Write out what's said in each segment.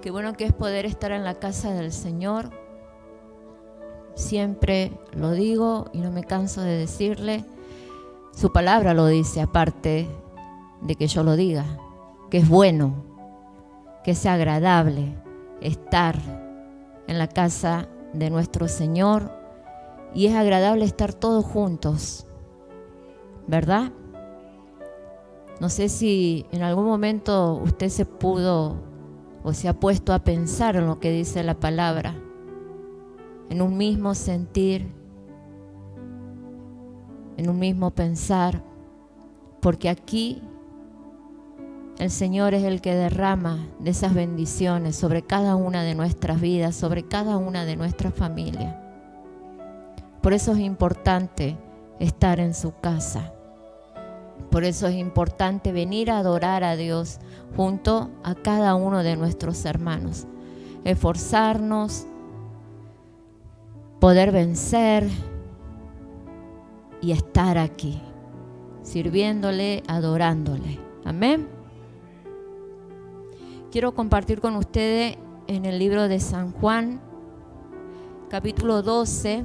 Qué bueno que es poder estar en la casa del Señor. Siempre lo digo y no me canso de decirle. Su palabra lo dice, aparte de que yo lo diga, que es bueno, que es agradable estar en la casa de nuestro Señor, y es agradable estar todos juntos, ¿verdad? No sé si en algún momento usted se pudo o se ha puesto a pensar en lo que dice la palabra, en un mismo sentir, en un mismo pensar, porque aquí el Señor es el que derrama de esas bendiciones sobre cada una de nuestras vidas, sobre cada una de nuestras familias. Por eso es importante estar en su casa. Por eso es importante venir a adorar a Dios junto a cada uno de nuestros hermanos. Esforzarnos, poder vencer y estar aquí, sirviéndole, adorándole. Amén. Quiero compartir con ustedes en el libro de San Juan, capítulo 12.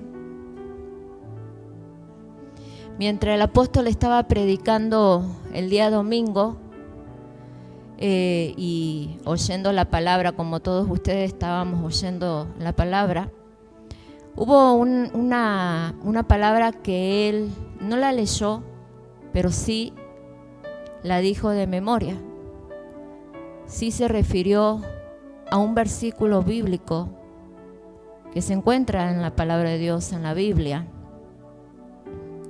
Mientras el apóstol estaba predicando el día domingo y oyendo la palabra, como todos ustedes estábamos oyendo la palabra, hubo una palabra que él no la leyó, pero sí la dijo de memoria. Sí se refirió a un versículo bíblico que se encuentra en la palabra de Dios, en la Biblia.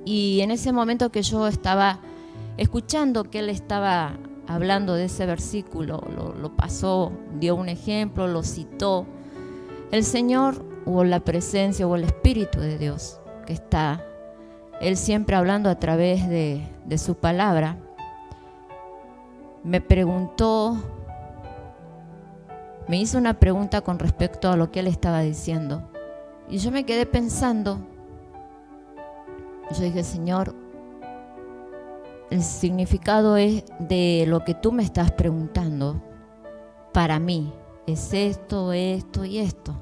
Y en ese momento que yo estaba escuchando que él estaba hablando de ese versículo, lo pasó, dio un ejemplo, lo citó, el Señor o la presencia o el Espíritu de Dios que está, Él siempre hablando a través de su palabra, me hizo una pregunta con respecto a lo que Él estaba diciendo. Y yo me quedé pensando. Yo dije, Señor, el significado es de lo que tú me estás preguntando. Para mí es esto, esto y esto.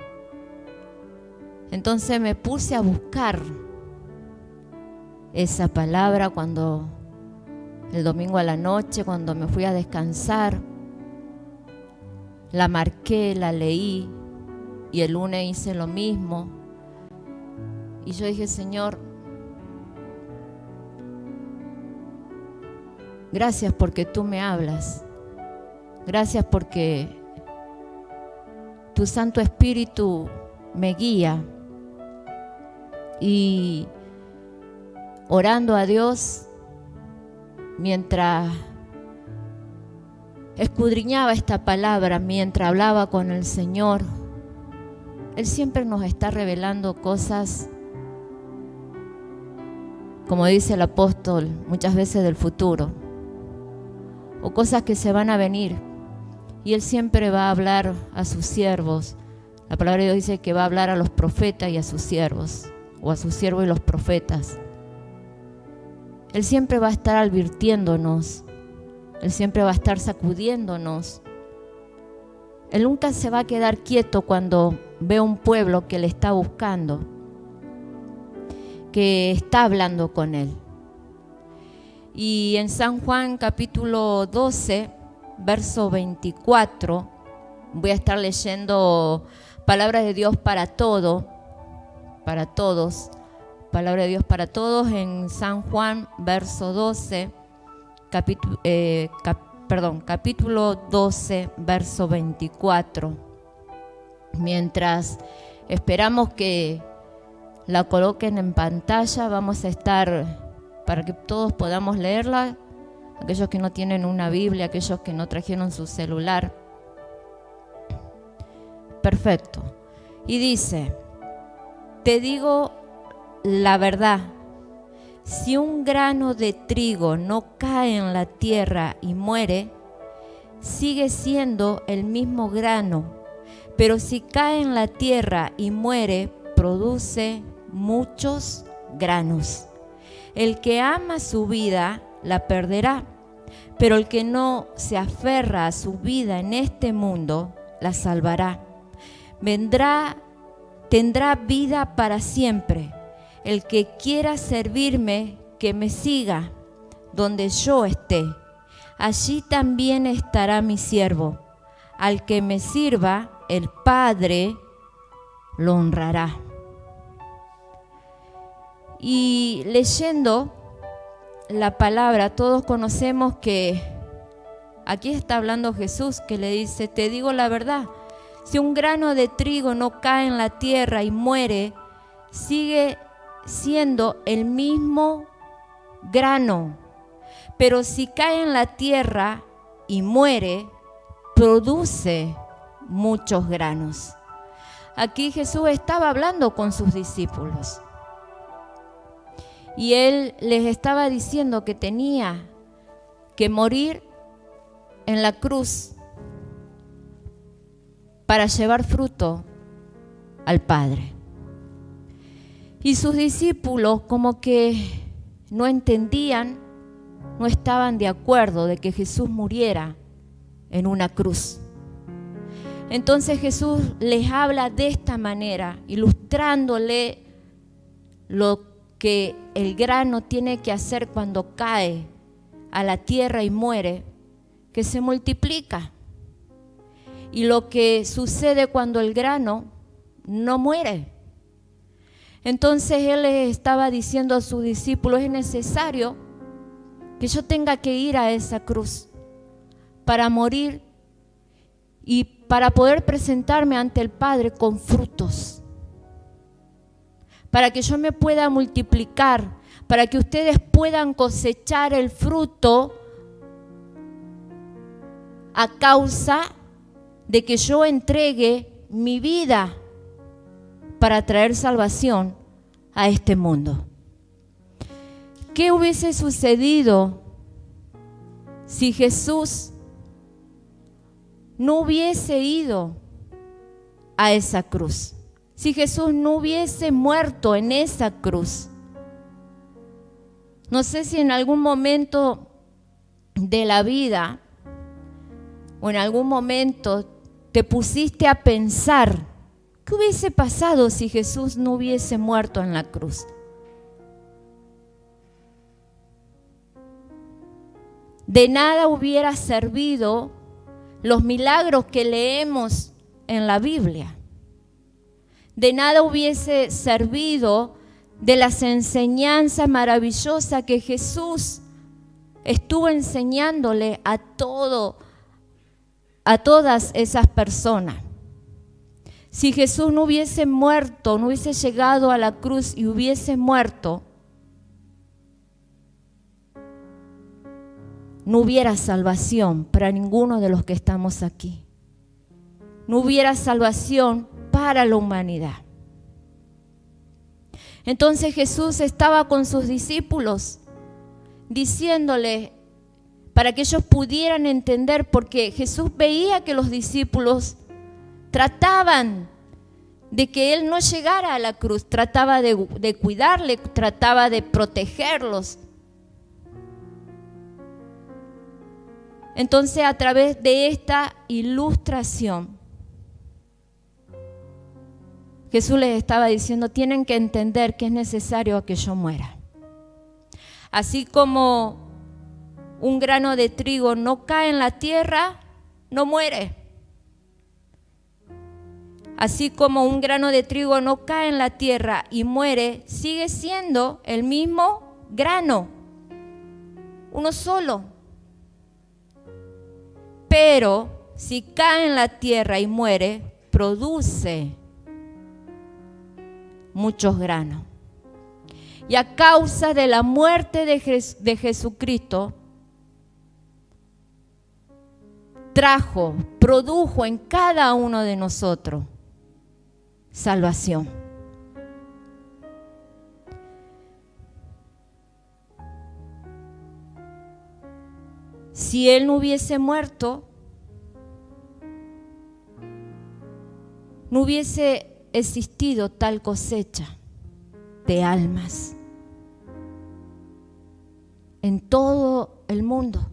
Entonces me puse a buscar esa palabra cuando el domingo a la noche, cuando me fui a descansar, la marqué, la leí y el lunes hice lo mismo. Y yo dije, Señor, gracias porque tú me hablas. Gracias porque tu Santo Espíritu me guía. Y orando a Dios, mientras escudriñaba esta palabra, mientras hablaba con el Señor, Él siempre nos está revelando cosas, como dice el apóstol, muchas veces del futuro, o cosas que se van a venir. Y Él siempre va a hablar a sus siervos. La palabra de Dios dice que va a hablar a los profetas y a sus siervos, o a sus siervos y los profetas. Él siempre va a estar advirtiéndonos. Él siempre va a estar sacudiéndonos. Él nunca se va a quedar quieto cuando ve un pueblo que le está buscando, que está hablando con Él. Y en San Juan capítulo 12, verso 24, voy a estar leyendo palabra de Dios para todos, palabra de Dios para todos en San Juan, verso 12, capítulo 12, verso 24. Mientras esperamos que la coloquen en pantalla, vamos a estar, para que todos podamos leerla, aquellos que no tienen una Biblia, aquellos que no trajeron su celular. Perfecto. Y dice, te digo la verdad, si un grano de trigo no cae en la tierra y muere, sigue siendo el mismo grano, pero si cae en la tierra y muere, produce muchos granos. El que ama su vida la perderá, pero el que no se aferra a su vida en este mundo la salvará. Tendrá vida para siempre. El que quiera servirme, que me siga donde yo esté. Allí también estará mi siervo. Al que me sirva, el Padre lo honrará. Y leyendo la palabra, todos conocemos que aquí está hablando Jesús, que le dice: te digo la verdad, si un grano de trigo no cae en la tierra y muere, sigue siendo el mismo grano. Pero si cae en la tierra y muere, produce muchos granos. Aquí Jesús estaba hablando con sus discípulos. Y Él les estaba diciendo que tenía que morir en la cruz para llevar fruto al Padre. Y sus discípulos como que no entendían, no estaban de acuerdo de que Jesús muriera en una cruz. Entonces Jesús les habla de esta manera, ilustrándole lo que el grano tiene que hacer cuando cae a la tierra y muere, que se multiplica. Y lo que sucede cuando el grano no muere. Entonces Él les estaba diciendo a sus discípulos: es necesario que yo tenga que ir a esa cruz para morir y para poder presentarme ante el Padre con frutos, para que yo me pueda multiplicar, para que ustedes puedan cosechar el fruto a causa de que yo entregue mi vida para traer salvación a este mundo. ¿Qué hubiese sucedido si Jesús no hubiese ido a esa cruz? Si Jesús no hubiese muerto en esa cruz. No sé si en algún momento de la vida o en algún momento te pusiste a pensar: ¿qué hubiese pasado si Jesús no hubiese muerto en la cruz? De nada hubiera servido los milagros que leemos en la Biblia. De nada hubiese servido de las enseñanzas maravillosas que Jesús estuvo enseñándole a todas esas personas. Si Jesús no hubiese muerto, no hubiese llegado a la cruz y hubiese muerto, no hubiera salvación para ninguno de los que estamos aquí. No hubiera salvación para la humanidad. Entonces Jesús estaba con sus discípulos diciéndole para que ellos pudieran entender, porque Jesús veía que los discípulos trataban de que Él no llegara a la cruz, trataba de cuidarle, trataba de protegerlos. Entonces, a través de esta ilustración, Jesús les estaba diciendo: tienen que entender que es necesario que yo muera. Así como un grano de trigo no cae en la tierra, no muere. Así como un grano de trigo no cae en la tierra y muere, sigue siendo el mismo grano, uno solo. Pero si cae en la tierra y muere, produce muchos granos. Y a causa de la muerte de Jesucristo, produjo en cada uno de nosotros salvación. Si Él no hubiese muerto, no hubiese existido tal cosecha de almas en todo el mundo.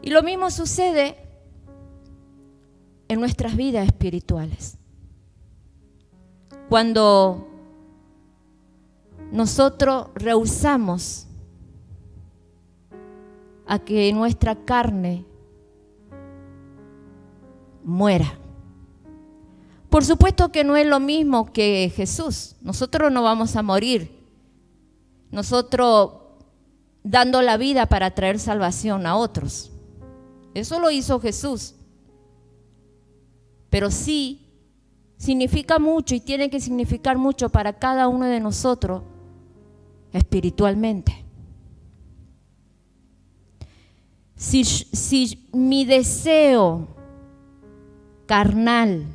Y lo mismo sucede en nuestras vidas espirituales. Cuando nosotros rehusamos a que nuestra carne muera. Por supuesto que no es lo mismo que Jesús. Nosotros no vamos a morir. Nosotros dando la vida para traer salvación a otros. Eso lo hizo Jesús. Pero sí significa mucho y tiene que significar mucho para cada uno de nosotros espiritualmente. Si mi deseo carnal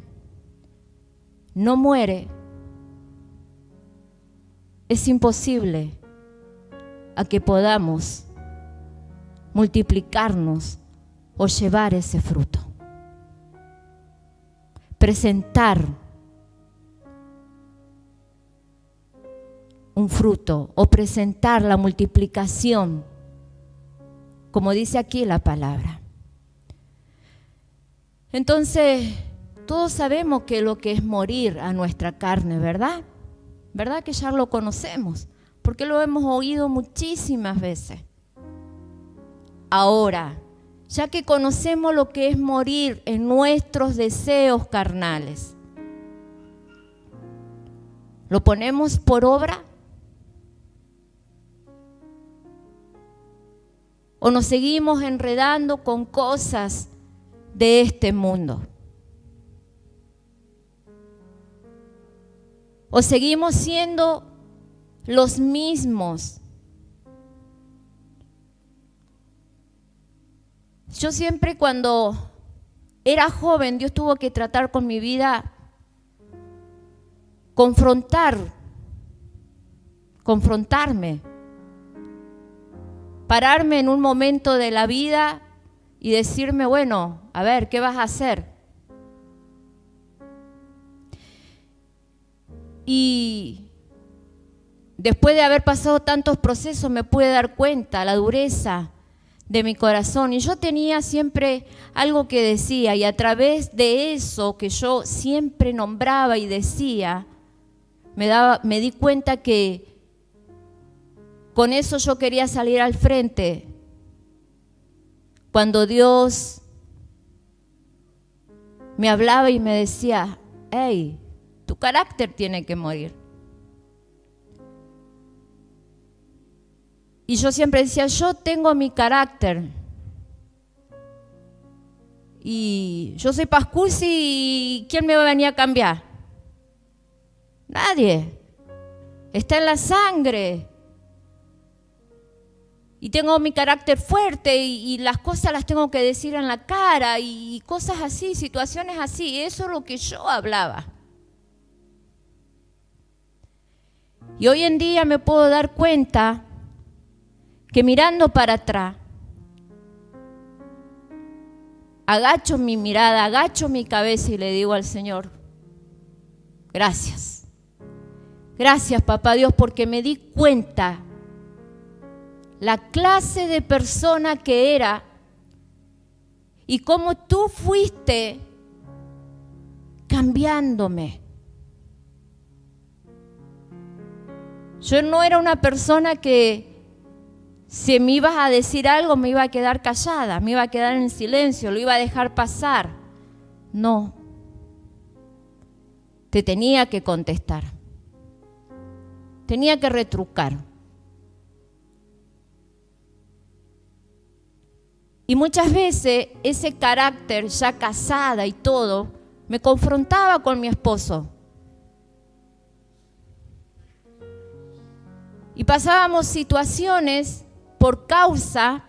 no muere, es imposible a que podamos multiplicarnos o llevar ese fruto. Presentar un fruto o presentar la multiplicación, como dice aquí la palabra. Entonces, todos sabemos que lo que es morir a nuestra carne, ¿verdad? ¿Verdad que ya lo conocemos? Porque lo hemos oído muchísimas veces. Ahora, ya que conocemos lo que es morir en nuestros deseos carnales, ¿lo ponemos por obra? ¿O nos seguimos enredando con cosas de este mundo? ¿O seguimos siendo los mismos? Yo siempre cuando era joven, Dios tuvo que tratar con mi vida, confrontarme, pararme en un momento de la vida y decirme, bueno, a ver, ¿qué vas a hacer? Y después de haber pasado tantos procesos me pude dar cuenta la dureza de mi corazón. Y yo tenía siempre algo que decía, y a través de eso que yo siempre nombraba y decía, me di cuenta que con eso yo quería salir al frente. Cuando Dios me hablaba y me decía, hey, tu carácter tiene que morir. Y yo siempre decía, yo tengo mi carácter. Y yo soy Pascusi y ¿quién me va a venir a cambiar? Nadie. Está en la sangre. Y tengo mi carácter fuerte y las cosas las tengo que decir en la cara y cosas así, situaciones así. Eso es lo que yo hablaba. Y hoy en día me puedo dar cuenta que mirando para atrás, agacho mi mirada, agacho mi cabeza y le digo al Señor, gracias. Gracias, Papá Dios, porque me di cuenta la clase de persona que era y cómo tú fuiste cambiándome. Yo no era una persona que si me ibas a decir algo me iba a quedar callada, me iba a quedar en silencio, lo iba a dejar pasar. No, te tenía que contestar, tenía que retrucar. Y muchas veces ese carácter ya casada y todo me confrontaba con mi esposo. Y pasábamos situaciones por causa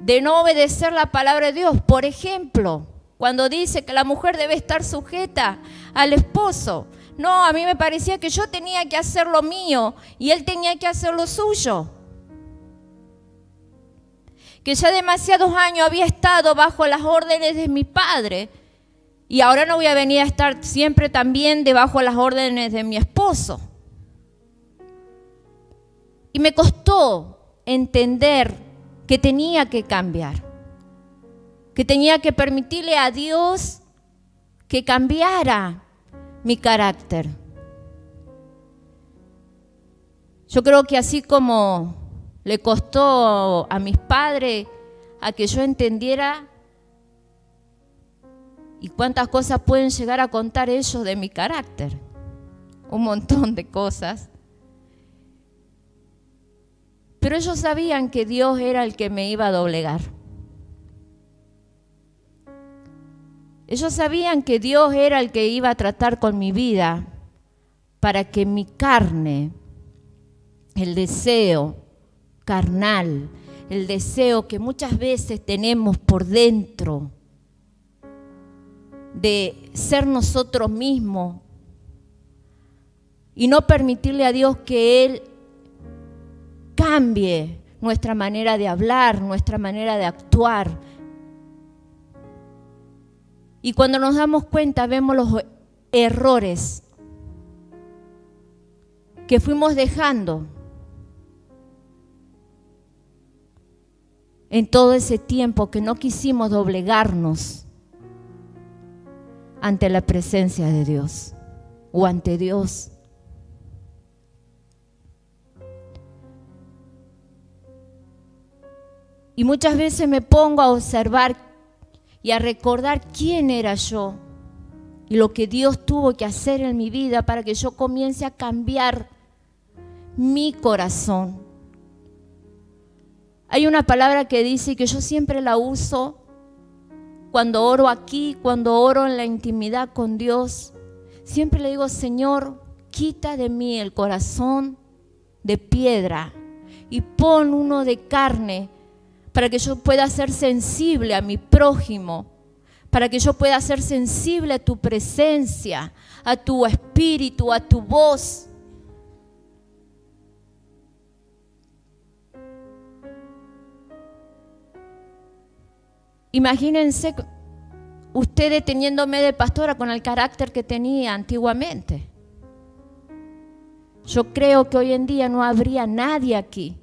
de no obedecer la palabra de Dios. Por ejemplo, cuando dice que la mujer debe estar sujeta al esposo. No, a mí me parecía que yo tenía que hacer lo mío y él tenía que hacer lo suyo. Que ya demasiados años había estado bajo las órdenes de mi padre y ahora no voy a venir a estar siempre también debajo de las órdenes de mi esposo. Y me costó entender que tenía que cambiar. que tenía que permitirle a Dios que cambiara mi carácter. Yo creo que así como le costó a mis padres a que yo entendiera y cuántas cosas pueden llegar a contar ellos de mi carácter, un montón de cosas. Pero ellos sabían que Dios era el que me iba a doblegar. Ellos sabían que Dios era el que iba a tratar con mi vida para que mi carne, el deseo carnal, el deseo que muchas veces tenemos por dentro de ser nosotros mismos y no permitirle a Dios que Él cambie nuestra manera de hablar, nuestra manera de actuar. Y cuando nos damos cuenta, vemos los errores que fuimos dejando en todo ese tiempo que no quisimos doblegarnos ante la presencia de Dios o ante Dios. Y muchas veces me pongo a observar y a recordar quién era yo y lo que Dios tuvo que hacer en mi vida para que yo comience a cambiar mi corazón. Hay una palabra que dice que yo siempre la uso cuando oro aquí, cuando oro en la intimidad con Dios. Siempre le digo: Señor, quita de mí el corazón de piedra y pon uno de carne, para que yo pueda ser sensible a mi prójimo, para que yo pueda ser sensible a tu presencia, a tu espíritu, a tu voz. Imagínense ustedes teniéndome de pastora con el carácter que tenía antiguamente. Yo creo que hoy en día no habría nadie aquí,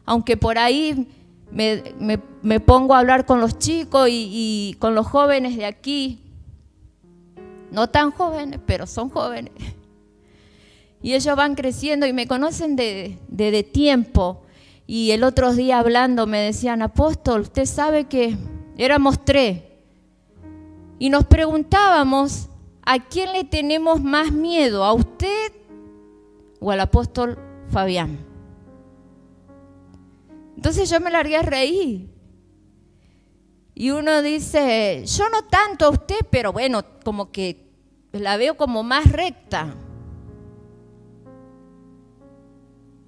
aunque por ahí me pongo a hablar con los chicos y con los jóvenes de aquí, no tan jóvenes, pero son jóvenes, y ellos van creciendo y me conocen de tiempo. Y el otro día hablando me decían: apóstol, usted sabe que éramos 3 y nos preguntábamos ¿a quién le tenemos más miedo? ¿A usted o al apóstol Fabián? Entonces yo me largué a reír. Y uno dice: yo no tanto a usted, pero bueno, como que la veo como más recta.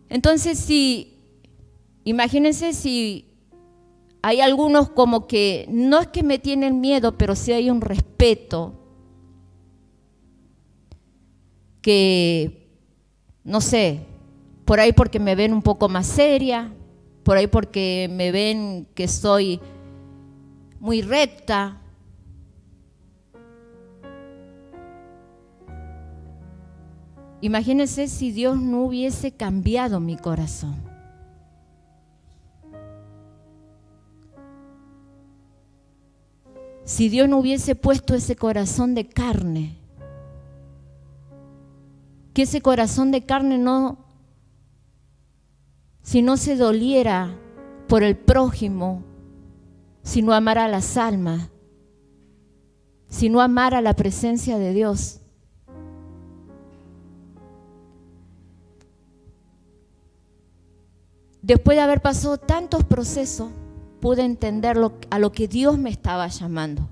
Entonces, imagínense si hay algunos como que no es que me tienen miedo, pero sí hay un respeto que, no sé, por ahí porque me ven un poco más seria, por ahí porque me ven que soy muy recta. Imagínense si Dios no hubiese cambiado mi corazón. Si Dios no hubiese puesto ese corazón de carne, que ese corazón de carne si no se doliera por el prójimo, si no amara a las almas, si no amara la presencia de Dios. Después de haber pasado tantos procesos, pude entender a lo que Dios me estaba llamando.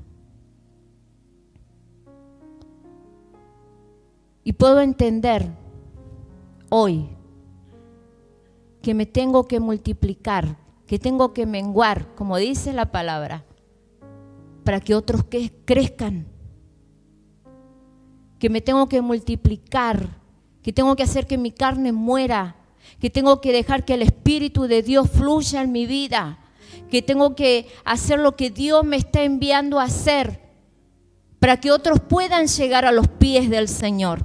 Y puedo entender hoy que me tengo que multiplicar, que tengo que menguar, como dice la palabra, para que otros crezcan. Que me tengo que multiplicar, que tengo que hacer que mi carne muera, que tengo que dejar que el Espíritu de Dios fluya en mi vida, que tengo que hacer lo que Dios me está enviando a hacer para que otros puedan llegar a los pies del Señor.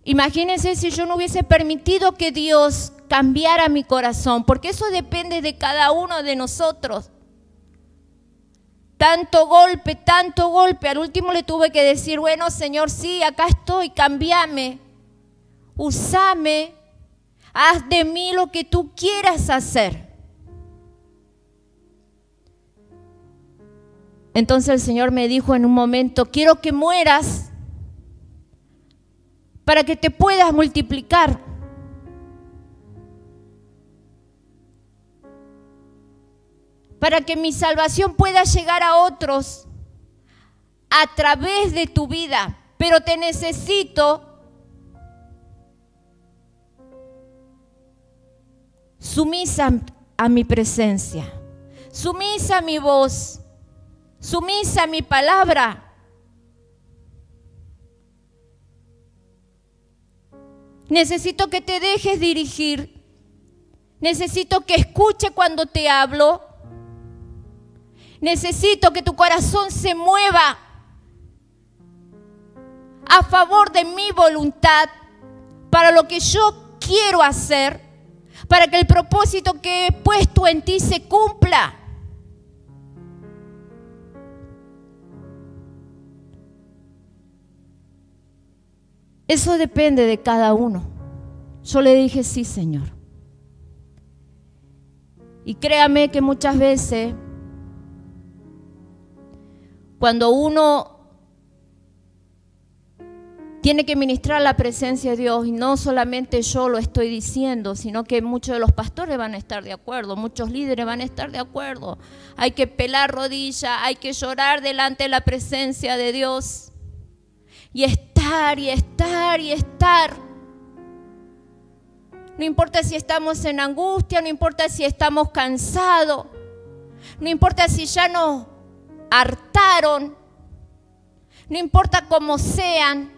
Imagínense si yo no hubiese permitido que Dios cambiara mi corazón, porque eso depende de cada uno de nosotros. Tanto golpe, al último le tuve que decir, bueno, Señor, sí, acá estoy, cámbiame, úsame, haz de mí lo que tú quieras hacer. Entonces el Señor me dijo en un momento, quiero que mueras para que te puedas multiplicar. Para que mi salvación pueda llegar a otros a través de tu vida. Pero te necesito sumisa a mi presencia, sumisa a mi voz, sumisa a mi palabra. Necesito que te dejes dirigir. Necesito que escuche cuando te hablo. Necesito que tu corazón se mueva a favor de mi voluntad, para lo que yo quiero hacer, para que el propósito que he puesto en ti se cumpla. Eso depende de cada uno. Yo le dije, sí, Señor. Y créame que muchas veces, cuando uno tiene que ministrar la presencia de Dios, y no solamente yo lo estoy diciendo, sino que muchos de los pastores van a estar de acuerdo, muchos líderes van a estar de acuerdo. Hay que pelar rodillas, hay que llorar delante de la presencia de Dios. Y estar, y estar, y estar. No importa si estamos en angustia, no importa si estamos cansados, no importa si ya nos hartaron, no importa cómo sean.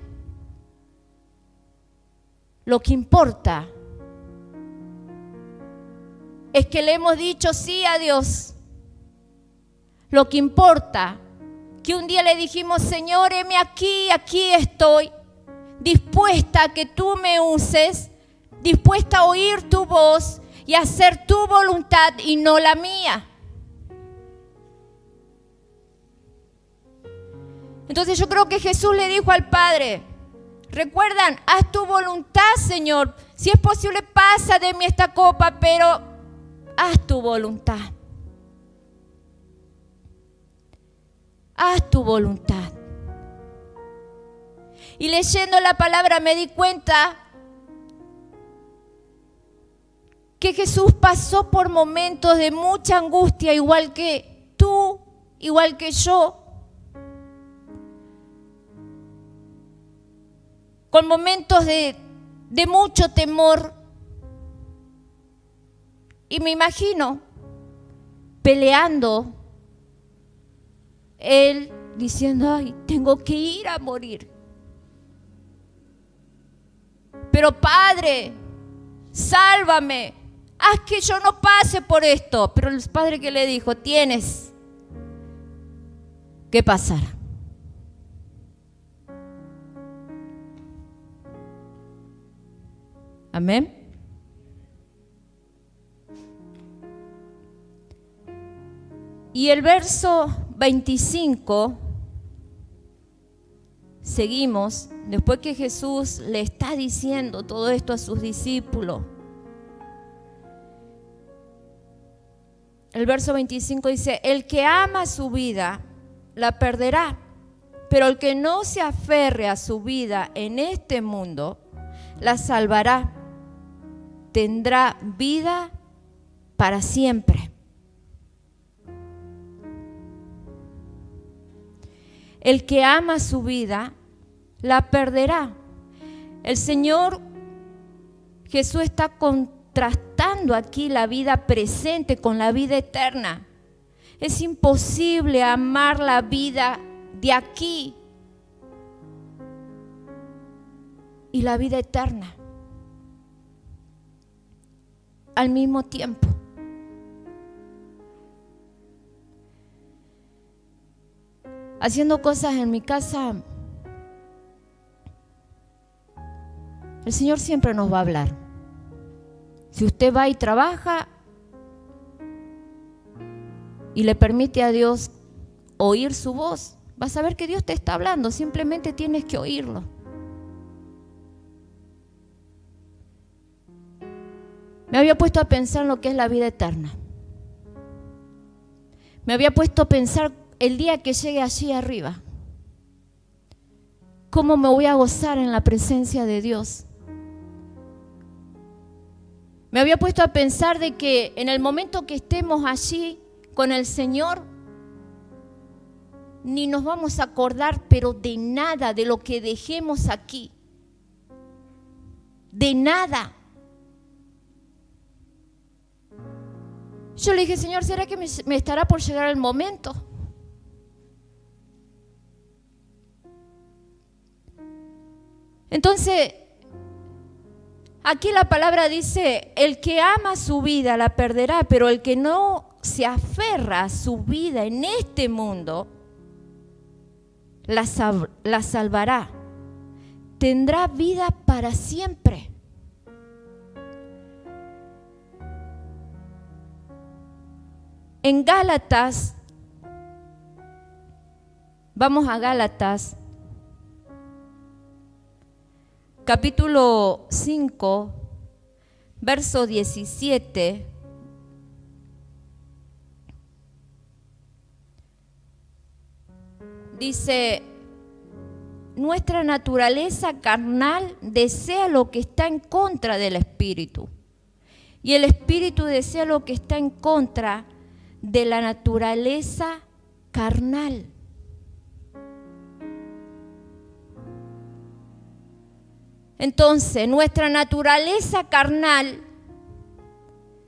Lo que importa es que le hemos dicho sí a Dios. Lo que importa que un día le dijimos, Señor, heme aquí, aquí estoy, dispuesta a que tú me uses, dispuesta a oír tu voz y a hacer tu voluntad y no la mía. Entonces yo creo que Jesús le dijo al Padre, recuerdan, haz tu voluntad, Señor. Si es posible, pasa de mí esta copa, pero haz tu voluntad. Haz tu voluntad. Y leyendo la palabra me di cuenta que Jesús pasó por momentos de mucha angustia, igual que tú, igual que yo. Con momentos de mucho temor. Y me imagino peleando, él diciendo, ay, tengo que ir a morir. Pero Padre, sálvame, haz que yo no pase por esto. Pero el Padre que le dijo, tienes que pasar. Amén. Y el verso 25, seguimos, después que Jesús le está diciendo todo esto a sus discípulos. El verso 25 dice, el que ama su vida la perderá, pero el que no se aferre a su vida en este mundo la salvará. Tendrá vida para siempre. El que ama su vida, la perderá. El Señor Jesús está contrastando aquí la vida presente con la vida eterna. Es imposible amar la vida de aquí y la vida eterna al mismo tiempo. Haciendo cosas en mi casa, el Señor siempre nos va a hablar. Si usted va y trabaja y le permite a Dios oír su voz, vas a ver que Dios te está hablando, simplemente tienes que oírlo. Me había puesto a pensar en lo que es la vida eterna. Me había puesto a pensar el día que llegue allí arriba, cómo me voy a gozar en la presencia de Dios. Me había puesto a pensar de que en el momento que estemos allí con el Señor, ni nos vamos a acordar, pero de nada, de lo que dejemos aquí. De nada. Yo le dije, Señor, ¿será que me estará por llegar el momento? Entonces, aquí la palabra dice, el que ama su vida la perderá, pero el que no se aferra a su vida en este mundo, la salvará. Tendrá vida para siempre. En Gálatas, vamos a Gálatas, capítulo 5, verso 17. Dice, nuestra naturaleza carnal desea lo que está en contra del Espíritu, y el Espíritu desea lo que está en contra de la naturaleza carnal. Entonces, nuestra naturaleza carnal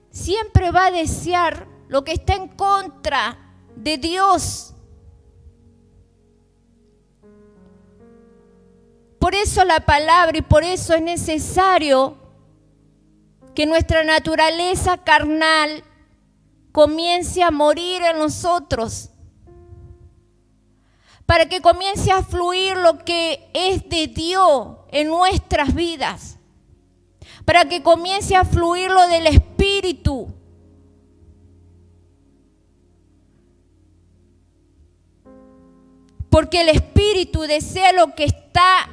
siempre va a desear lo que está en contra de Dios. Por eso la palabra y por eso es necesario que nuestra naturaleza carnal comience a morir en nosotros, para que comience a fluir lo que es de Dios en nuestras vidas, para que comience a fluir lo del Espíritu. Porque el Espíritu desea lo que está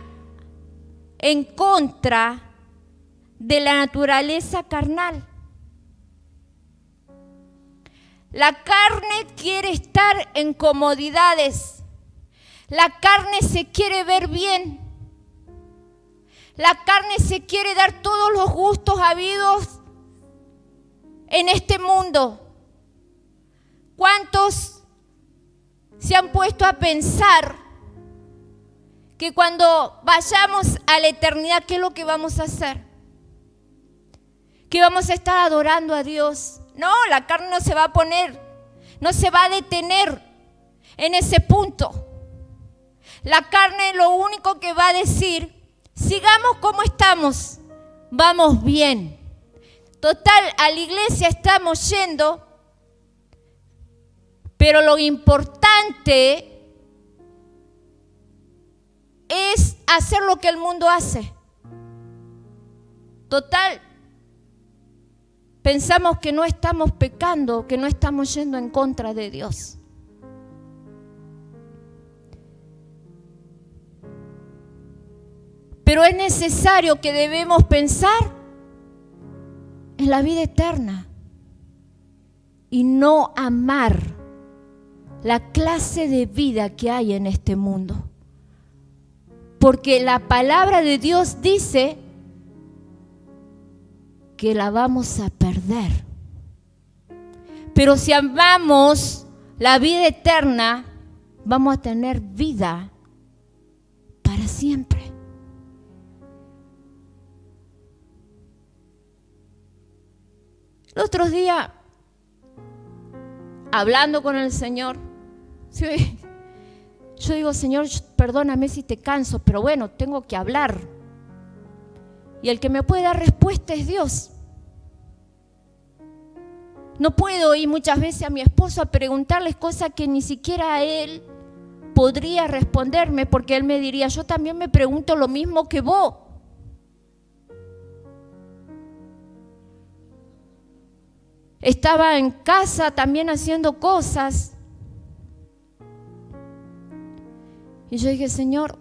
en contra de la naturaleza carnal. La carne quiere estar en comodidades. La carne se quiere ver bien. La carne se quiere dar todos los gustos habidos en este mundo. ¿Cuántos se han puesto a pensar que cuando vayamos a la eternidad, qué es lo que vamos a hacer? Que vamos a estar adorando a Dios. No, la carne no se va a poner, no se va a detener en ese punto. La carne lo único que va a decir, sigamos como estamos, vamos bien. Total, a la iglesia estamos yendo, pero lo importante es hacer lo que el mundo hace. Total, pensamos que no estamos pecando, que no estamos yendo en contra de Dios. Pero es necesario que debemos pensar en la vida eterna y no amar la clase de vida que hay en este mundo. Porque la palabra de Dios dice que la vamos a perder. Pero si amamos la vida eterna, vamos a tener vida para siempre. El otro día, hablando con el Señor, ¿sí? Yo digo, Señor, perdóname si te canso, pero bueno, tengo que hablar. Y el que me puede dar respuesta es Dios. No puedo ir muchas veces a mi esposo a preguntarles cosas que ni siquiera él podría responderme, porque él me diría, yo también me pregunto lo mismo que vos. estaba en casa también haciendo cosas. Y yo dije, Señor,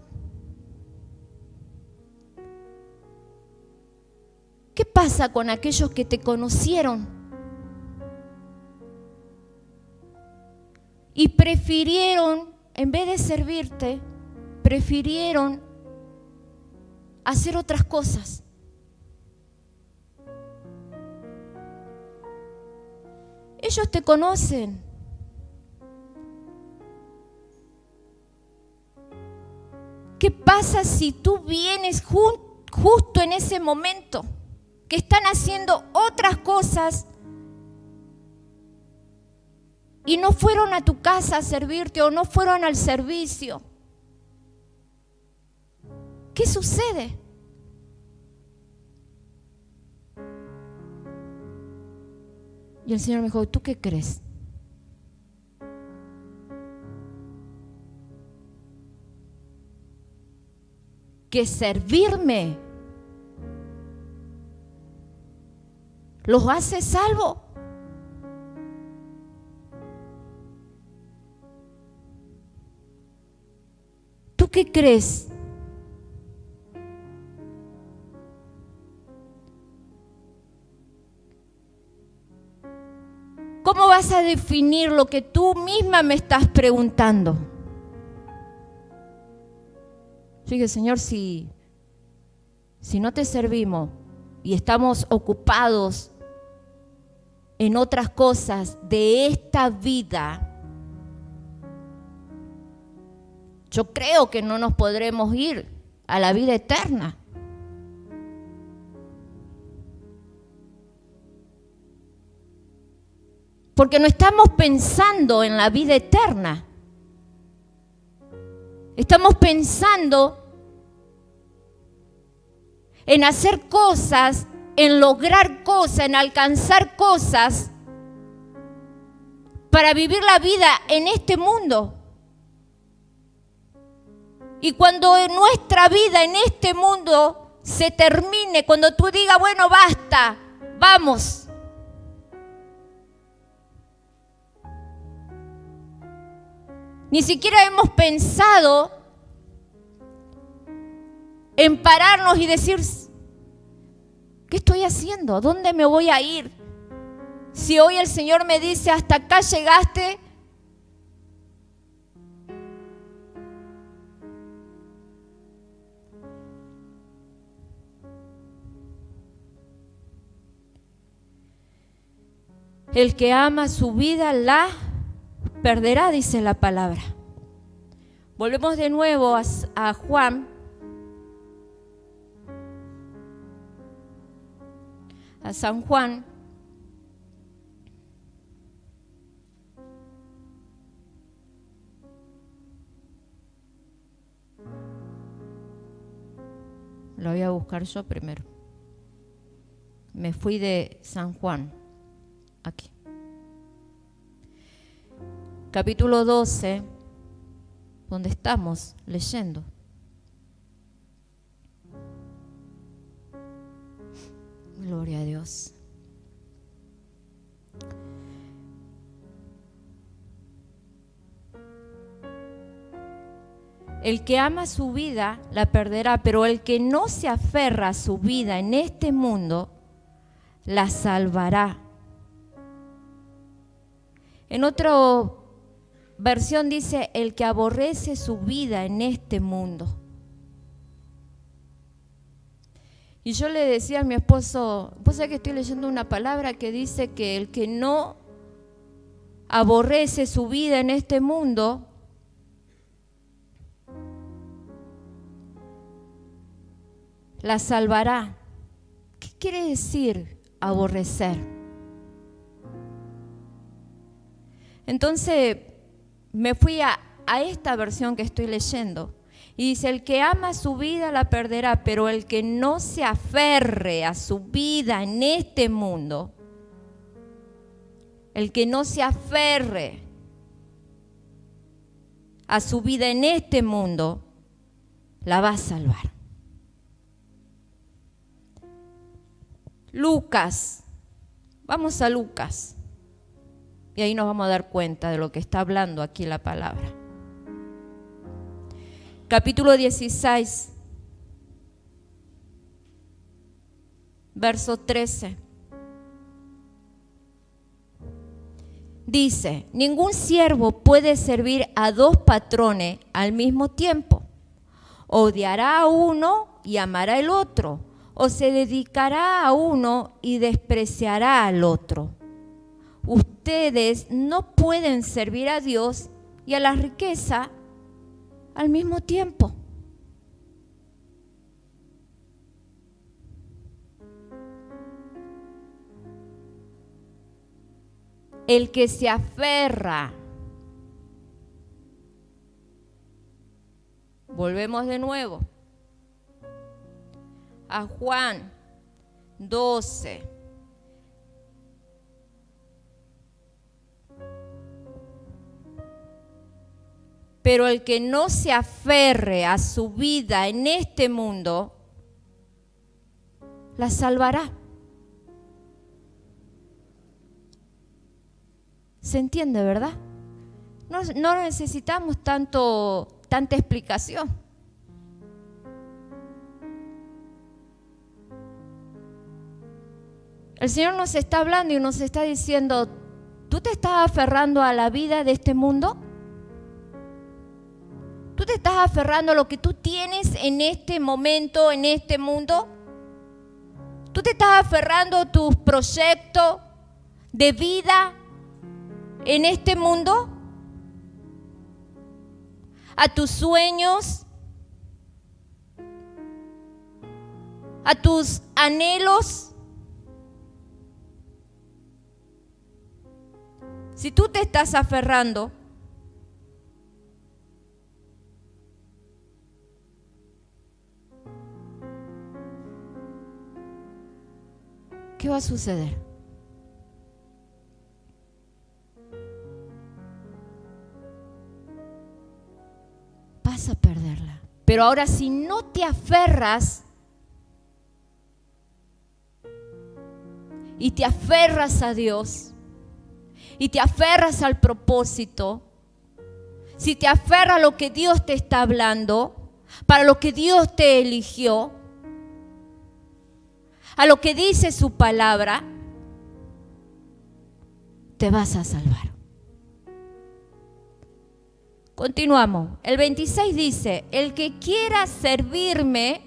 ¿qué pasa con aquellos que te conocieron y prefirieron, en vez de servirte, prefirieron hacer otras cosas? Ellos te conocen. ¿Qué pasa si tú vienes justo en ese momento que están haciendo otras cosas y no fueron a tu casa a servirte o no fueron al servicio? ¿Qué sucede? Y el Señor me dijo, ¿tú qué crees? Que servirme los hace salvo. ¿Tú qué crees? ¿Cómo vas a definir lo que tú misma me estás preguntando? Yo dije, Señor, si no te servimos y estamos ocupados en otras cosas de esta vida, yo creo que no nos podremos ir a la vida eterna. Porque no estamos pensando en la vida eterna. Estamos pensando en hacer cosas, en lograr cosas, en alcanzar cosas para vivir la vida en este mundo. Y cuando nuestra vida en este mundo se termine, cuando tú digas, bueno, basta, vamos. Ni siquiera hemos pensado en pararnos y decir, ¿qué estoy haciendo? ¿Dónde me voy a ir? Si hoy el Señor me dice, hasta acá llegaste, el que ama su vida la perderá, dice la palabra. Volvemos de nuevo a Juan. A San Juan. Lo voy a buscar yo primero. Me fui de San Juan. Aquí. Capítulo 12, donde estamos leyendo. Gloria a Dios. El que ama su vida la perderá, pero el que no se aferra a su vida en este mundo la salvará. En otra versión dice, el que aborrece su vida en este mundo. Y yo le decía a mi esposo, vos sabés que estoy leyendo una palabra que dice que el que no aborrece su vida en este mundo, la salvará. ¿Qué quiere decir aborrecer? Entonces me fui a esta versión que estoy leyendo. Y dice, el que ama su vida la perderá, pero el que no se aferre a su vida en este mundo, el que no se aferre a su vida en este mundo, la va a salvar. Lucas Vamos a Lucas. Y ahí nos vamos a dar cuenta de lo que está hablando aquí la palabra. Capítulo 16, verso 13. Dice: ningún siervo puede servir a dos patrones al mismo tiempo. Odiará a uno y amará al otro, o se dedicará a uno y despreciará al otro. Ustedes no pueden servir a Dios y a la riqueza al mismo tiempo. El que se aferra, volvemos de nuevo a Juan 12. Pero el que no se aferre a su vida en este mundo, la salvará. ¿Se entiende, verdad? No necesitamos tanta explicación. El Señor nos está hablando y nos está diciendo: ¿tú te estás aferrando a la vida de este mundo? ¿Tú te estás aferrando a lo que tú tienes en este momento, en este mundo? ¿Tú te estás aferrando a tus proyectos de vida en este mundo? ¿A tus sueños? ¿A tus anhelos? Si tú te estás aferrando, ¿qué va a suceder? Vas a perderla. Pero ahora, si no te aferras y te aferras a Dios y te aferras al propósito, si te aferras a lo que Dios te está hablando, para lo que Dios te eligió, a lo que dice su palabra, te vas a salvar. Continuamos. El 26 dice: el que quiera servirme,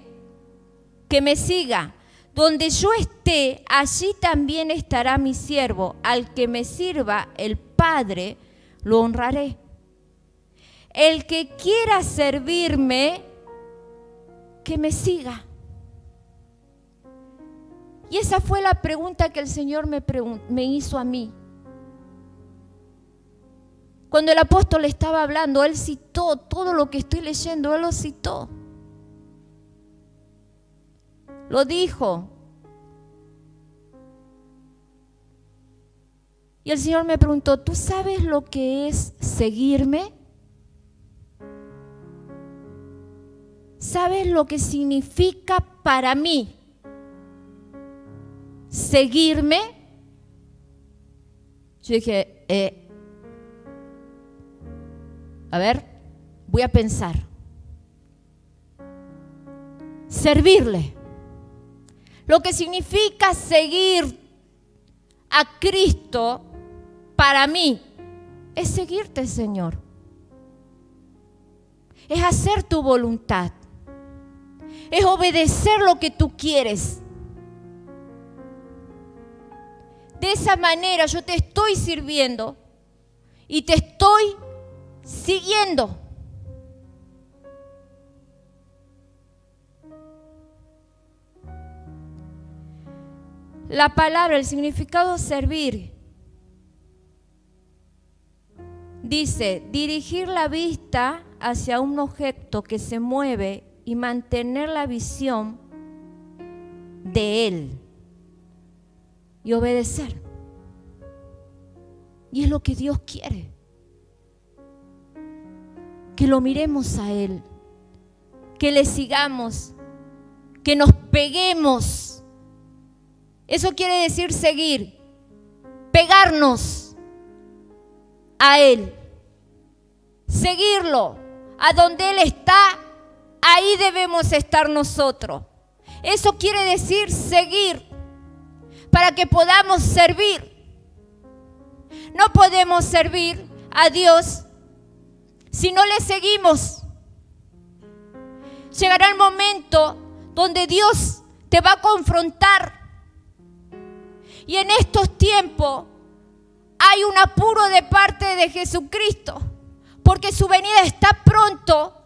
que me siga. Donde yo esté, allí también estará mi siervo. Al que me sirva, el Padre lo honraré. El que quiera servirme, que me siga. Y esa fue la pregunta que el Señor me hizo a mí. Cuando el apóstol estaba hablando, él citó todo lo que estoy leyendo, él lo citó. Lo dijo. Y el Señor me preguntó: ¿tú sabes lo que es seguirme? ¿Sabes lo que significa para mí seguirme? Yo dije, a ver, voy a pensar. Servirle. Lo que significa seguir a Cristo para mí es seguirte, Señor. Es hacer tu voluntad. Es obedecer lo que tú quieres. De esa manera yo te estoy sirviendo y te estoy siguiendo. La palabra, el significado servir, dice dirigir la vista hacia un objeto que se mueve y mantener la visión de él y obedecer. Y es lo que Dios quiere, que lo miremos a Él, que le sigamos, que nos peguemos. Eso quiere decir seguir, pegarnos a Él, seguirlo. A donde Él está, ahí debemos estar nosotros. Eso quiere decir seguir para que podamos servir. No podemos servir a Dios si no le seguimos. Llegará el momento donde Dios te va a confrontar. Y en estos tiempos hay un apuro de parte de Jesucristo, porque su venida está pronto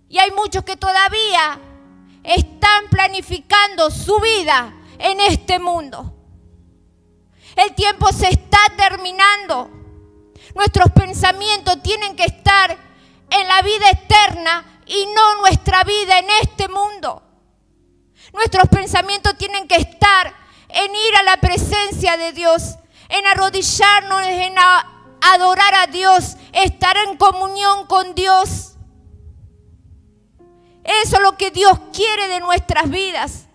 y hay muchos que todavía están planificando su vida en este mundo. El tiempo se está terminando. Nuestros pensamientos tienen que estar en la vida eterna y no nuestra vida en este mundo. Nuestros pensamientos tienen que estar en ir a la presencia de Dios, en arrodillarnos, en adorar a Dios, estar en comunión con Dios. Eso es lo que Dios quiere de nuestras vidas.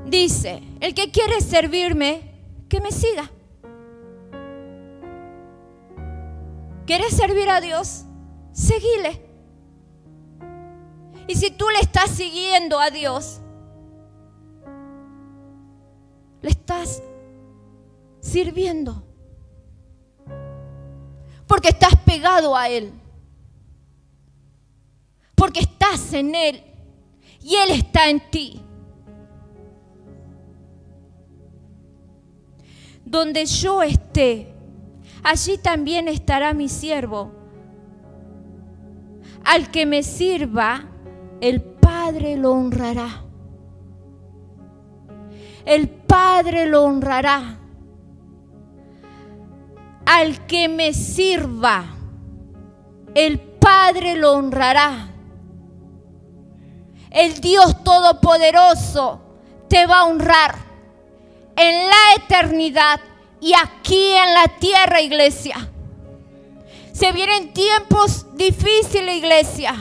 Dice, el que quiere servirme, que me siga. ¿Quieres servir a Dios? Seguile. Y si tú le estás siguiendo a Dios, le estás sirviendo, porque estás pegado a Él, porque estás en Él y Él está en ti. Donde yo esté, allí también estará mi siervo. Al que me sirva, el Padre lo honrará. El Padre lo honrará. Al que me sirva, el Padre lo honrará. El Dios Todopoderoso te va a honrar en la eternidad y aquí en la tierra, iglesia. Se vienen tiempos difíciles, iglesia,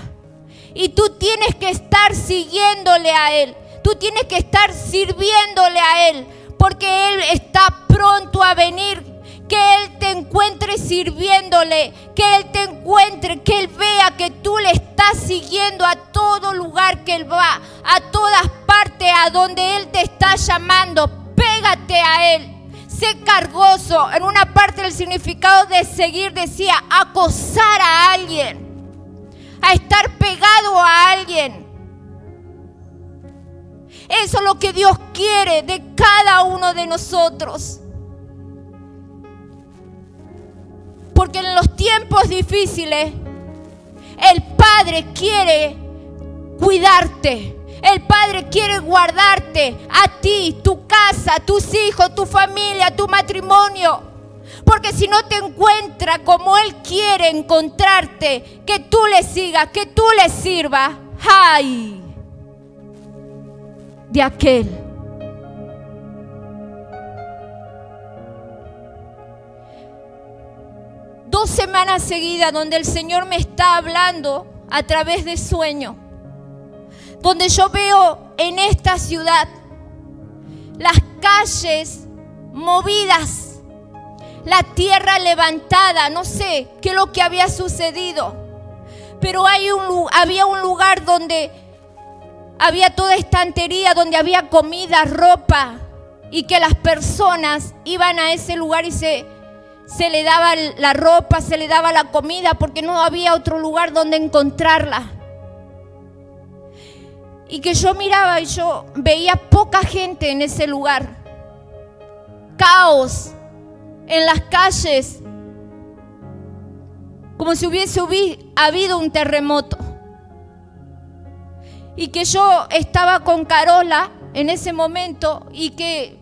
y tú tienes que estar siguiéndole a Él. Tú tienes que estar sirviéndole a Él, porque Él está pronto a venir. Que Él te encuentre sirviéndole, que Él te encuentre, que Él vea que tú le estás siguiendo a todo lugar que Él va, a todas partes a donde Él te está llamando. Pégate a Él, sé cargoso. En una parte del significado de seguir decía acosar a alguien, a estar pegado a alguien. Eso es lo que Dios quiere de cada uno de nosotros. Porque en los tiempos difíciles, el Padre quiere cuidarte. El Padre quiere guardarte a ti, tu casa, tus hijos, tu familia, tu matrimonio. Porque si no te encuentra como Él quiere encontrarte, que tú le sigas, que tú le sirvas. ¡Ay! De aquel. Dos semanas seguidas donde el Señor me está hablando a través de sueños. Donde yo veo en esta ciudad las calles movidas, la tierra levantada. No sé qué es lo que había sucedido, pero había un lugar donde había toda estantería, donde había comida, ropa, y que las personas iban a ese lugar y se le daba la ropa, se le daba la comida, porque no había otro lugar donde encontrarla. Y que yo miraba y yo veía poca gente en ese lugar. Caos en las calles, como si hubiese habido un terremoto. Y que yo estaba con Carola en ese momento y que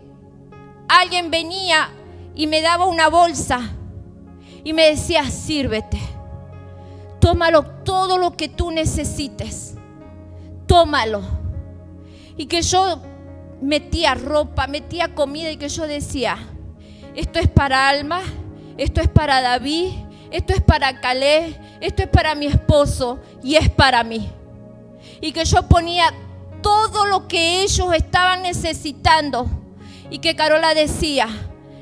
alguien venía y me daba una bolsa y me decía: sírvete, tómalo todo lo que tú necesites. Tómalo. Y que yo metía ropa, metía comida, y que yo decía: esto es para Alma, esto es para David, esto es para Caleb, esto es para mi esposo y es para mí. Y que yo ponía todo lo que ellos estaban necesitando. Y que Carola decía,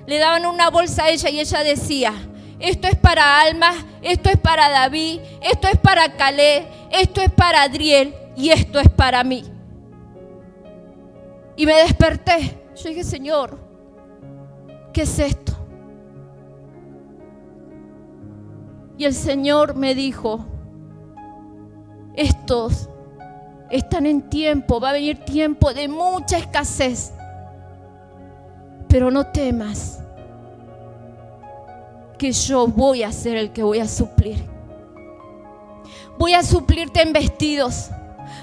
le daban una bolsa a ella y ella decía, esto es para Alma, esto es para David, esto es para Caleb, esto es para Adriel y esto es para mí. Y me desperté. Yo dije, Señor, ¿qué es esto? Y el Señor me dijo, estos están en tiempo, va a venir tiempo de mucha escasez, pero no temas, que yo voy a ser el que voy a suplir. Voy a suplirte en vestidos,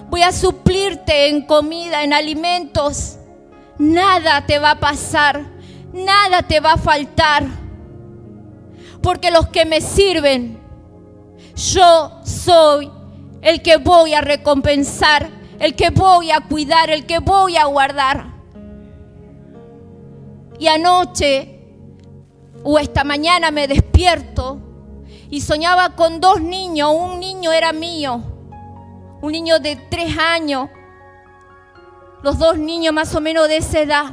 voy a suplirte en comida, en alimentos. Nada te va a pasar, nada te va a faltar, porque los que me sirven, yo soy el que voy a recompensar, el que voy a cuidar, el que voy a guardar. Y anoche o esta mañana me despierto y soñaba con 2 niños. Un niño era mío, un niño de 3 años, los 2 niños más o menos de esa edad.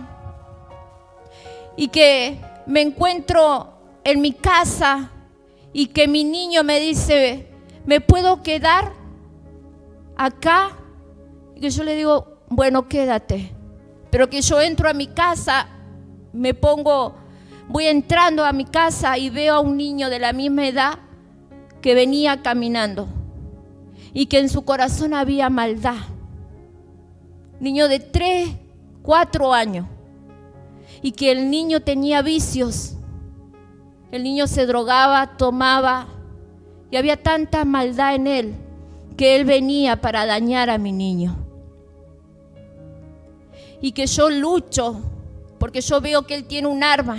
Y que me encuentro en mi casa y que mi niño me dice, ¿me puedo quedar acá? Y que yo le digo, bueno, quédate. Pero que yo entro a mi casa, voy entrando a mi casa y veo a un niño de la misma edad que venía caminando y que en su corazón había maldad. Niño de 3, 4 años. Y que el niño tenía vicios. El niño se drogaba, tomaba, y había tanta maldad en él que él venía para dañar a mi niño. Y que yo lucho, porque yo veo que él tiene un arma,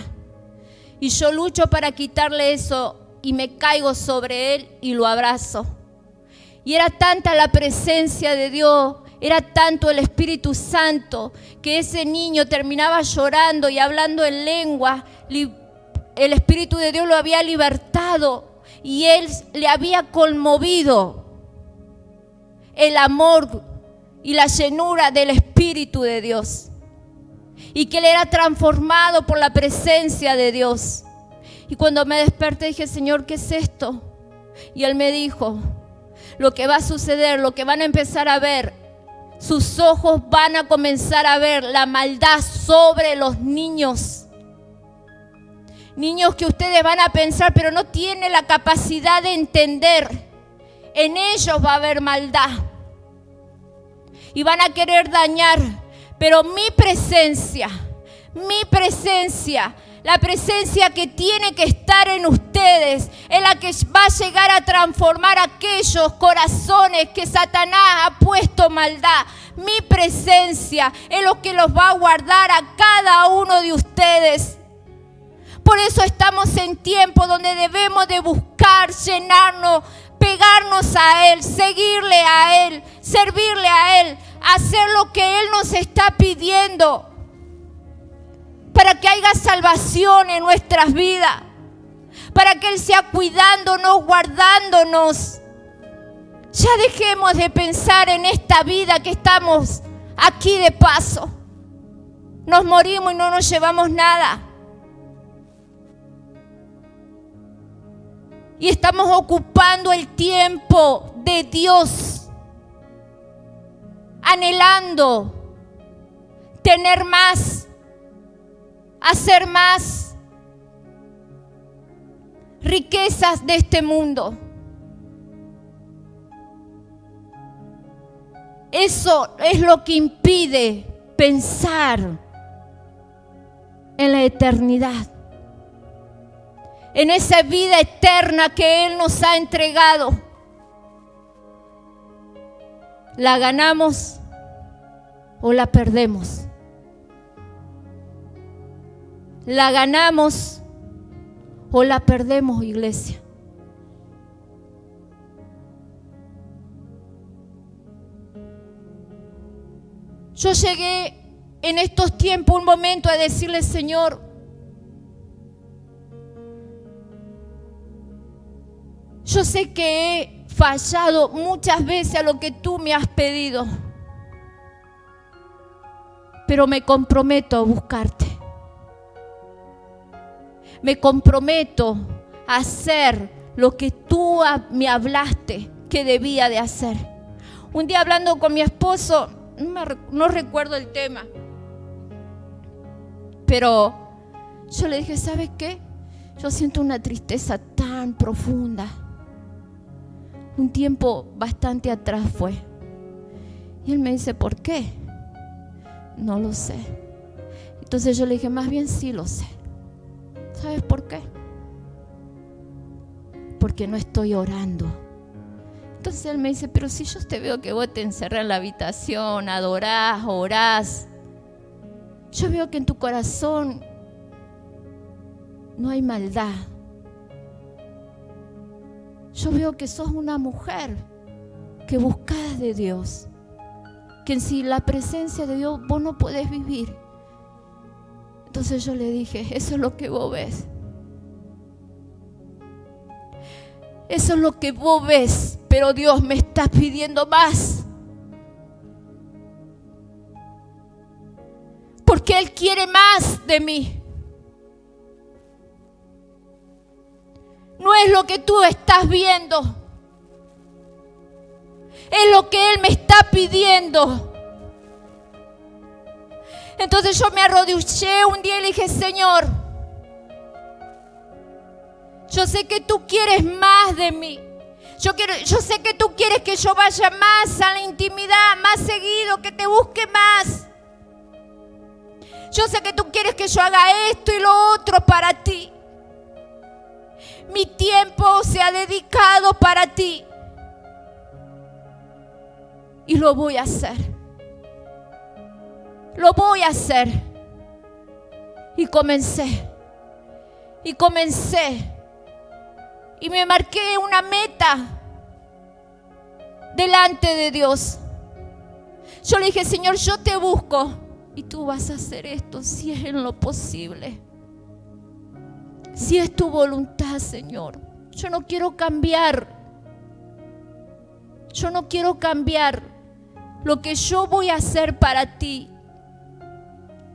y yo lucho para quitarle eso, y me caigo sobre él y lo abrazo. Y era tanta la presencia de Dios, era tanto el Espíritu Santo, que ese niño terminaba llorando y hablando en lengua. El Espíritu de Dios lo había libertado y él le había conmovido el amor y la llenura del Espíritu de Dios. Y que él era transformado por la presencia de Dios. Y cuando me desperté dije, Señor, ¿qué es esto? Y él me dijo, lo que va a suceder, lo que van a empezar a ver, sus ojos van a comenzar a ver la maldad sobre los niños. Niños que ustedes van a pensar, pero no tienen la capacidad de entender. En ellos va a haber maldad. Y van a querer dañar. Pero mi presencia, la presencia que tiene que estar en ustedes, es la que va a llegar a transformar aquellos corazones que Satanás ha puesto maldad. Mi presencia es lo que los va a guardar a cada uno de ustedes. Por eso estamos en tiempo donde debemos de buscar, llenarnos, pegarnos a Él, seguirle a Él, servirle a Él, hacer lo que Él nos está pidiendo para que haya salvación en nuestras vidas, para que Él sea cuidándonos, guardándonos. Ya dejemos de pensar en esta vida que estamos aquí de paso. Nos morimos y no nos llevamos nada. Y estamos ocupando el tiempo de Dios, anhelando tener más, hacer más riquezas de este mundo. Eso es lo que impide pensar en la eternidad, en esa vida eterna que Él nos ha entregado. ¿La ganamos o la perdemos? ¿La ganamos o la perdemos, iglesia? Yo llegué en estos tiempos un momento a decirle, Señor, Yo sé que he fallado muchas veces a lo que tú me has pedido, pero me comprometo a buscarte. Me comprometo a hacer lo que tú me hablaste que debía de hacer. Un día hablando con mi esposo, no recuerdo el tema, pero yo le dije, ¿sabes qué? Yo siento una tristeza tan profunda. Un tiempo bastante atrás fue. Y él me dice, ¿por qué? No lo sé. Entonces yo le dije, más bien sí lo sé. ¿Sabes por qué? Porque no estoy orando. Entonces él me dice, pero si yo te veo que vos te encerrás en la habitación, adorás, orás, yo veo que en tu corazón no hay maldad. Yo veo que sos una mujer que buscás de Dios, que sin la presencia de Dios vos no podés vivir. Entonces yo le dije, eso es lo que vos ves. Eso es lo que vos ves, pero Dios me está pidiendo más. Porque Él quiere más de mí. No es lo que tú estás viendo. Es lo que Él me está pidiendo. Entonces yo me arrodillé un día y le dije, Señor, yo sé que tú quieres más de mí. Yo sé que tú quieres que yo vaya más a la intimidad, más seguido, que te busque más. Yo sé que tú quieres que yo haga esto y lo otro para ti. Mi tiempo se ha dedicado para ti. Y lo voy a hacer. Lo voy a hacer. Y comencé. Y me marqué una meta delante de Dios. Yo le dije, Señor, yo te busco. Y tú vas a hacer esto si es en lo posible. Si es tu voluntad, Señor. Yo no quiero cambiar. Yo no quiero cambiar lo que yo voy a hacer para ti.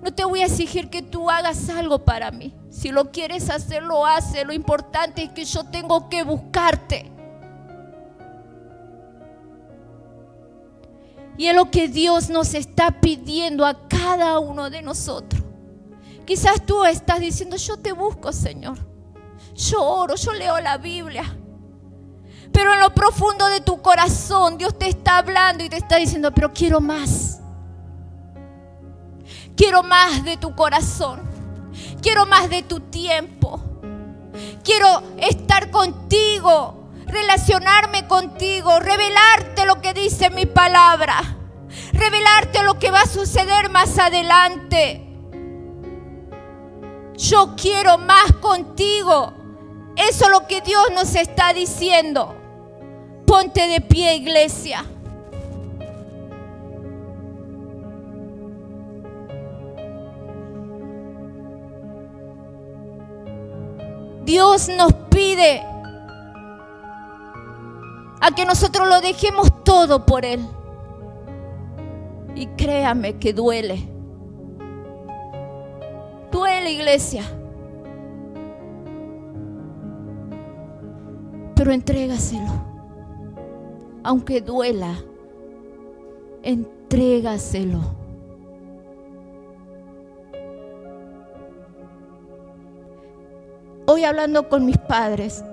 No te voy a exigir que tú hagas algo para mí. Si lo quieres hacer, lo haces. Lo importante es que yo tengo que buscarte. Y es lo que Dios nos está pidiendo a cada uno de nosotros. Quizás tú estás diciendo, yo te busco, Señor. Yo oro, yo leo la Biblia. Pero en lo profundo de tu corazón, Dios te está hablando y te está diciendo, pero quiero más. Quiero más de tu corazón. Quiero más de tu tiempo. Quiero estar contigo, relacionarme contigo, revelarte lo que dice mi palabra, revelarte lo que va a suceder más adelante. Yo quiero más contigo. Eso es lo que Dios nos está diciendo. Ponte de pie, iglesia. Dios nos pide a que nosotros lo dejemos todo por Él. Y créame que duele. Duele, iglesia. Pero entrégaselo. Aunque duela, entrégaselo. Hoy hablando con mis padres,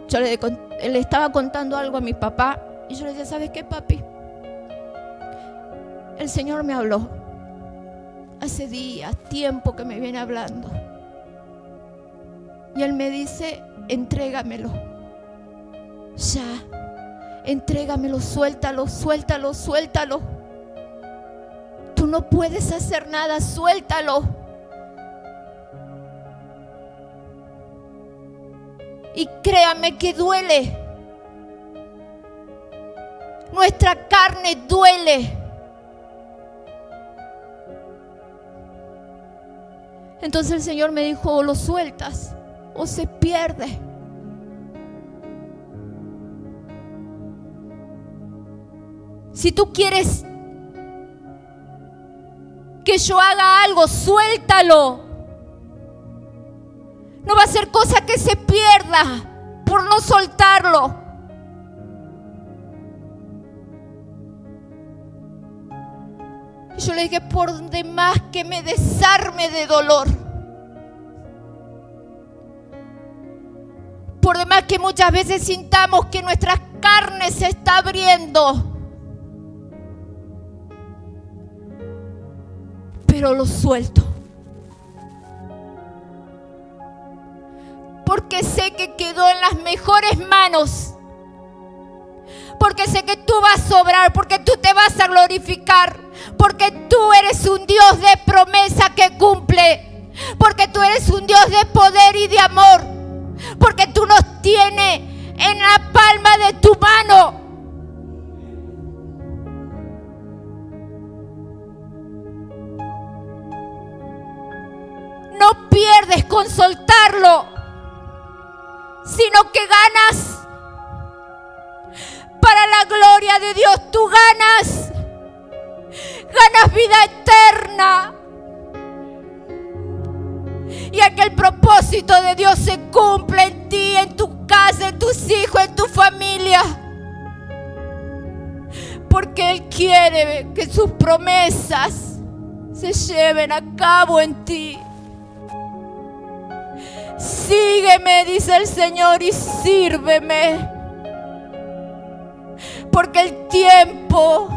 yo le estaba contando algo a mi papá y yo le decía, ¿sabes qué, papi? El Señor me habló. Hace días, tiempo que me viene hablando. Y Él me dice, entrégamelo. Ya, entrégamelo, suéltalo, suéltalo, suéltalo. Tú no puedes hacer nada, suéltalo. Y créame que duele. Nuestra carne duele. Entonces el Señor me dijo, o lo sueltas o se pierde. Si tú quieres que yo haga algo, suéltalo. No va a ser cosa que se pierda por no soltarlo. Y yo le dije, por demás que me desarme de dolor, por demás que muchas veces sintamos que nuestra carne se está abriendo, pero lo suelto. Porque sé que quedó en las mejores manos. Porque sé que tú vas a obrar, porque tú te vas a glorificar, porque tú eres un Dios de promesa que cumple, porque tú eres un Dios de poder y de amor, porque tú nos tienes en la palma de tu mano. No pierdes con soltarlo, sino que ganas para la gloria de Dios. Tú ganas vida eterna. Y a que el propósito de Dios se cumpla en ti, en tu casa, en tus hijos, en tu familia. Porque Él quiere que sus promesas se lleven a cabo en ti. Sígueme, dice el Señor, y sírveme. Porque el tiempo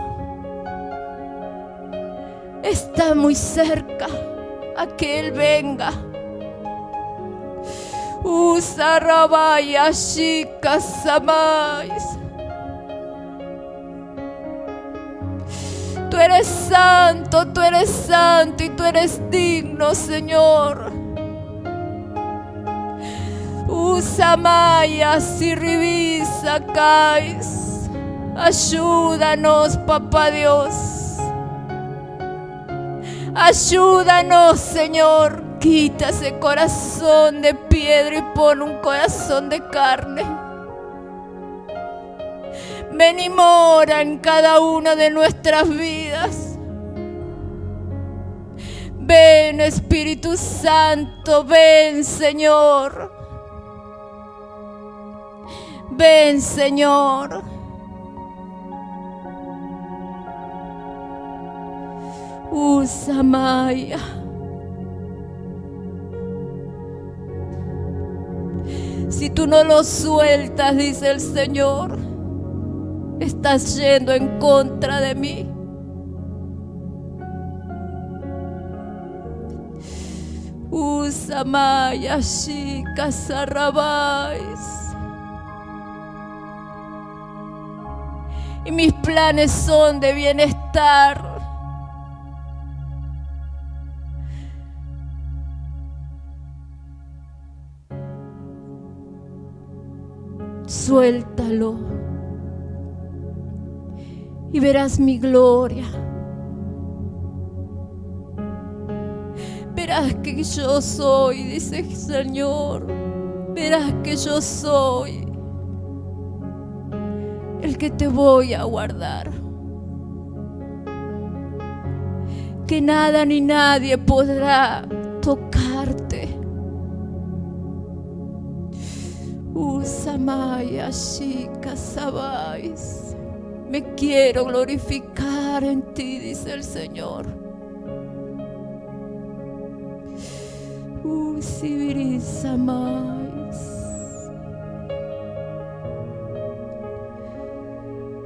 está muy cerca a que Él venga. Usarabaya shika samais. Tú eres santo y tú eres digno, Señor. Usamaya siribisa kais. Ayúdanos, Papá Dios. Ayúdanos, Señor. Quita ese corazón de piedra y pon un corazón de carne. Ven y mora en cada una de nuestras vidas. Ven, Espíritu Santo, ven, Señor. Ven, Señor. Usamaya. Si tú no lo sueltas, dice el Señor, estás yendo en contra de mí. Usamaya shika sarabais. Y mis planes son de bienestar. Suéltalo y verás mi gloria. Verás que yo soy, dice el Señor. Verás que yo soy el que te voy a guardar. Que nada ni nadie podrá tocarte. Usamaya shika sabais. Me quiero glorificar en ti, dice el Señor. Usibirisamais.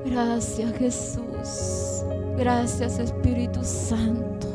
Gracias, Jesús. Gracias, Espíritu Santo.